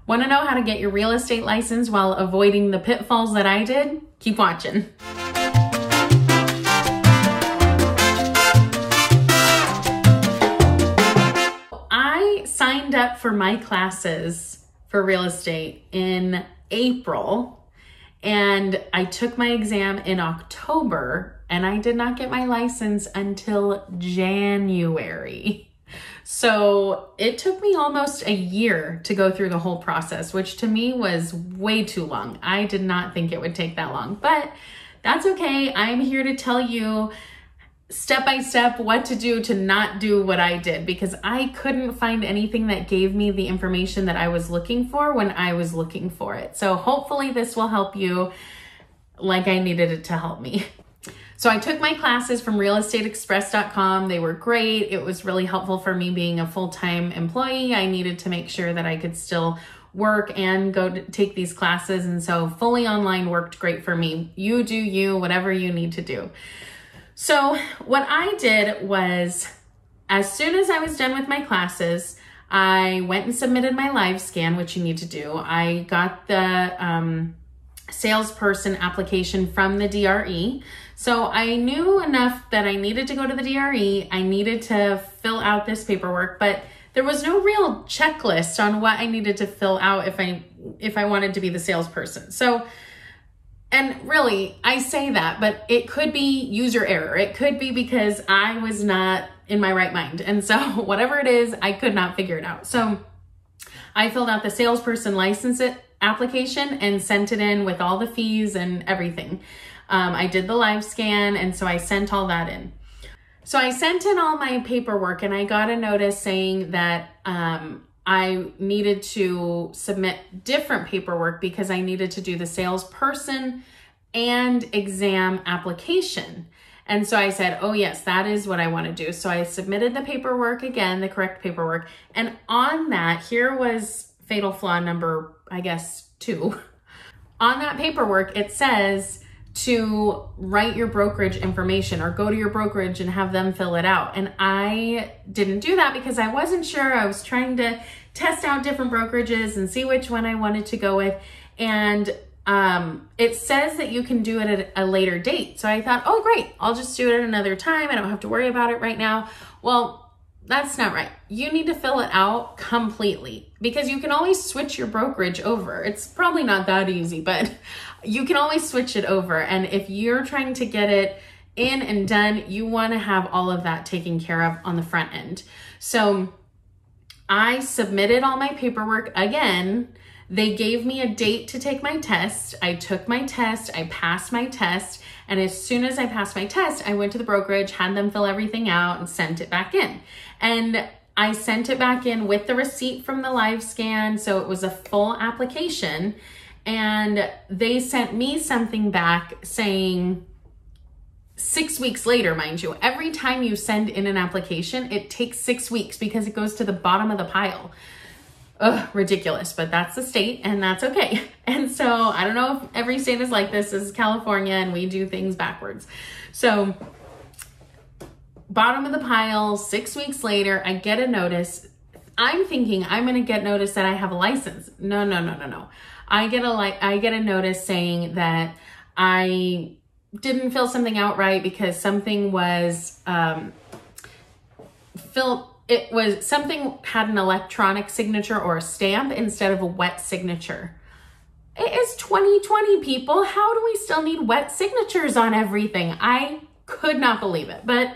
Want to know how to get your real estate license while avoiding the pitfalls that I did? Keep watching. I signed up for my classes for real estate in April, and I took my exam in October, and I did not get my license until January. So it took me almost a year to go through the whole process, which to me was way too long. I did not think it would take that long, but that's okay. I'm here to tell you step by step what to do to not do what I did, because I couldn't find anything that gave me the information that I was looking for when I was looking for it. So hopefully this will help you like I needed it to help me. So I took my classes from realestateexpress.com. They were great. It was really helpful for me being a full-time employee. I needed to make sure that I could still work and go to take these classes. And so fully online worked great for me. You do you, whatever you need to do. So what I did was, as soon as I was done with my classes, I went and submitted my live scan, which you need to do. I got the salesperson application from the DRE. So I knew enough that I needed to go to the DRE. I needed to fill out this paperwork, but there was no real checklist on what I needed to fill out if I wanted to be the salesperson. So, and really, I say that, but it could be user error. It could be because I was not in my right mind. And so whatever it is, I could not figure it out. So I filled out the salesperson license application and sent it in with all the fees and everything. I did the live scan, and so I sent all that in. So I sent in all my paperwork, and I got a notice saying that I needed to submit different paperwork because I needed to do the salesperson and exam application. And so I said, oh yes, that is what I want to do. So I submitted the paperwork again, the correct paperwork. And on that, here was fatal flaw number, I guess, 2. On that paperwork, it says to write your brokerage information or go to your brokerage and have them fill it out. And I didn't do that because I wasn't sure. I was trying to test out different brokerages and see which one I wanted to go with. And it says that you can do it at a later date. So I thought, oh great, I'll just do it at another time. I don't have to worry about it right now. Well, that's not right. You need to fill it out completely because you can always switch your brokerage over. It's probably not that easy, but you can always switch it over. And if you're trying to get it in and done, you want to have all of that taken care of on the front end. So I submitted all my paperwork again. They gave me a date to take my test. I took my test, I passed my test. And as soon as I passed my test, I went to the brokerage, had them fill everything out and sent it back in. And I sent it back in with the receipt from the live scan. So it was a full application. And they sent me something back saying 6 weeks later, mind you. Every time you send in an application, it takes 6 weeks because it goes to the bottom of the pile. Ugh, ridiculous, but that's the state and that's okay. And so I don't know if every state is like this. This is California and we do things backwards. So bottom of the pile, 6 weeks later, I get a notice. I'm thinking I'm going to get notice that I have a license. No. I get a notice saying that I didn't fill something out right because something was something had an electronic signature or a stamp instead of a wet signature. It is 2020, people. How do we still need wet signatures on everything? I could not believe it, but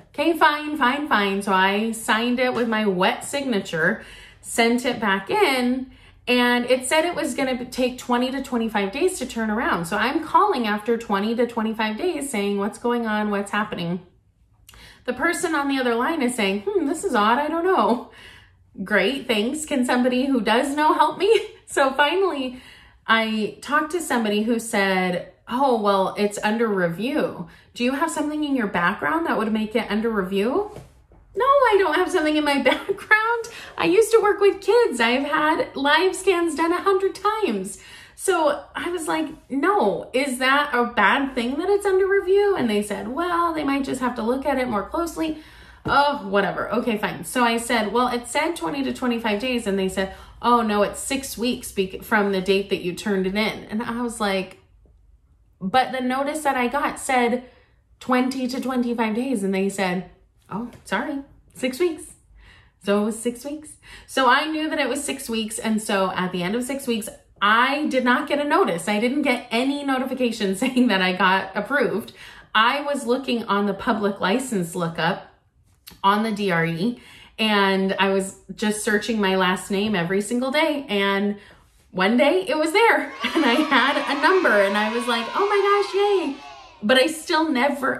okay, fine. So I signed it with my wet signature, sent it back in, and it said it was going to take 20 to 25 days to turn around. So I'm calling after 20 to 25 days saying, what's going on? What's happening? The person on the other line is saying, this is odd. I don't know. Great, thanks. Can somebody who does know help me? So finally, I talked to somebody who said, oh, well, it's under review. Do you have something in your background that would make it under review? No, I don't have something in my background. I used to work with kids. I've had live scans done 100 times. So I was like, no, is that a bad thing that it's under review? And they said, well, they might just have to look at it more closely. Oh, whatever. Okay, fine. So I said, well, it said 20 to 25 days. And they said, oh no, it's 6 weeks from the date that you turned it in. And I was like, but the notice that I got said 20 to 25 days. And they said, oh, sorry, 6 weeks. So it was 6 weeks. So I knew that it was 6 weeks. And so at the end of 6 weeks, I did not get a notice. I didn't get any notification saying that I got approved. I was looking on the public license lookup on the DRE, and I was just searching my last name every single day. And one day it was there and I had a number and I was like, oh my gosh, yay. But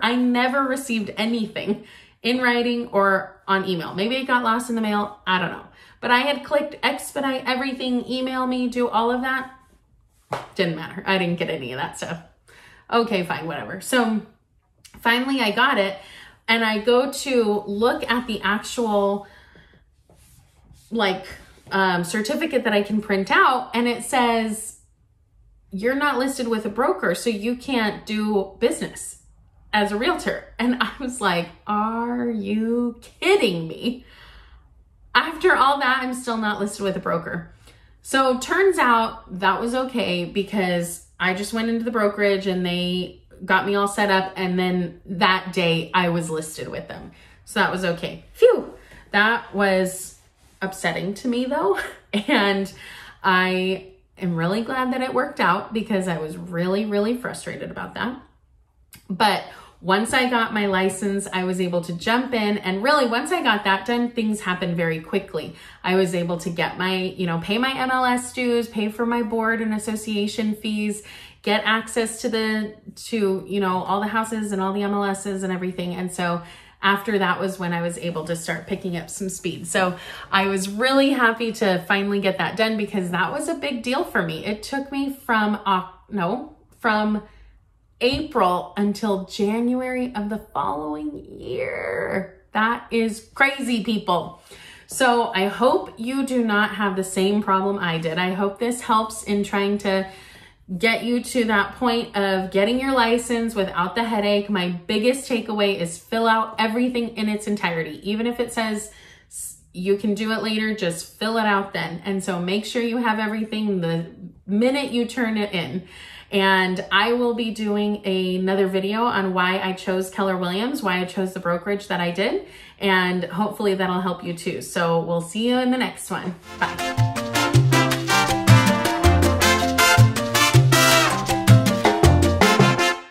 I never received anything in writing or on email. Maybe it got lost in the mail. I don't know. But I had clicked expedite everything, email me, do all of that. Didn't matter. I didn't get any of that stuff. Okay, fine, whatever. So finally I got it, and I go to look at the actual certificate that I can print out, and it says, you're not listed with a broker, so you can't do business as a realtor. And I was like, are you kidding me? After all that, I'm still not listed with a broker. So turns out that was okay, because I just went into the brokerage and they got me all set up. And then that day I was listed with them. So that was okay. Phew. That was upsetting to me though. And I am really glad that it worked out, because I was really, really frustrated about that. But once I got my license, I was able to jump in, and really once I got that done, things happened very quickly. I was able to get my, pay my MLS dues, pay for my board and association fees, get access to all the houses and all the MLSs and everything. And so after that was when I was able to start picking up some speed. So I was really happy to finally get that done, because that was a big deal for me. It took me from April until January of the following year. That is crazy, people. So I hope you do not have the same problem I did. I hope this helps in trying to get you to that point of getting your license without the headache. My biggest takeaway is fill out everything in its entirety. Even if it says you can do it later, just fill it out then. And so make sure you have everything the minute you turn it in. And I will be doing another video on why I chose KellerWilliams, why I chose the brokerage that I did. And hopefully that'll help you too. So we'll see you in the next one. Bye.